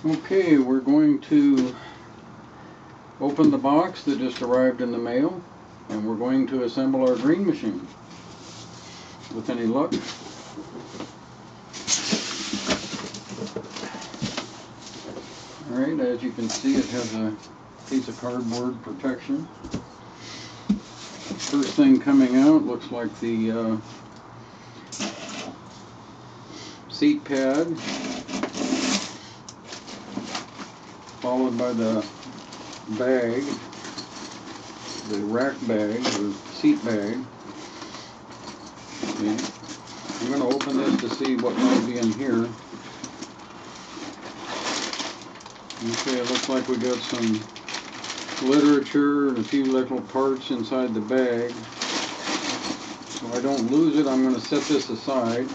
Okay, we're going to open the box that just arrived in the mail, and we're going to assemble our GreenMachine. With any luck. Alright, as you can see, it has a piece of cardboard protection. First thing coming out looks like the seat pad, followed by the bag, the rack bag or seat bag. Okay. I'm going to open this to see what might be in here. Okay, it looks like we got some literature and a few little parts inside the bag. So I don't lose it, I'm going to set this aside.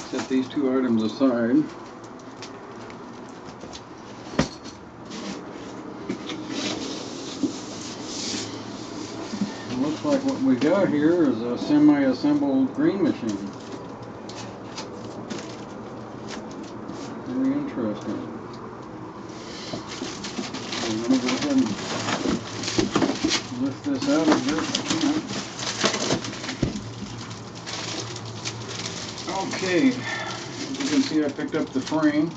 Set these two items aside. It looks like what we got here is a semi-assembled GreenMachine. Very interesting. I'm going to go ahead and lift this out of here if I can. Okay, as you can see, I picked up the frame.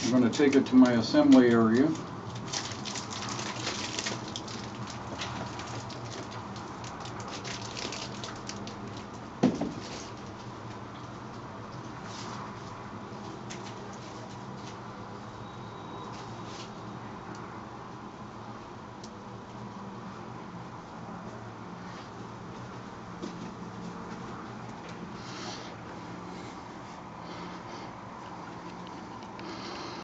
I'm going to take it to my assembly area.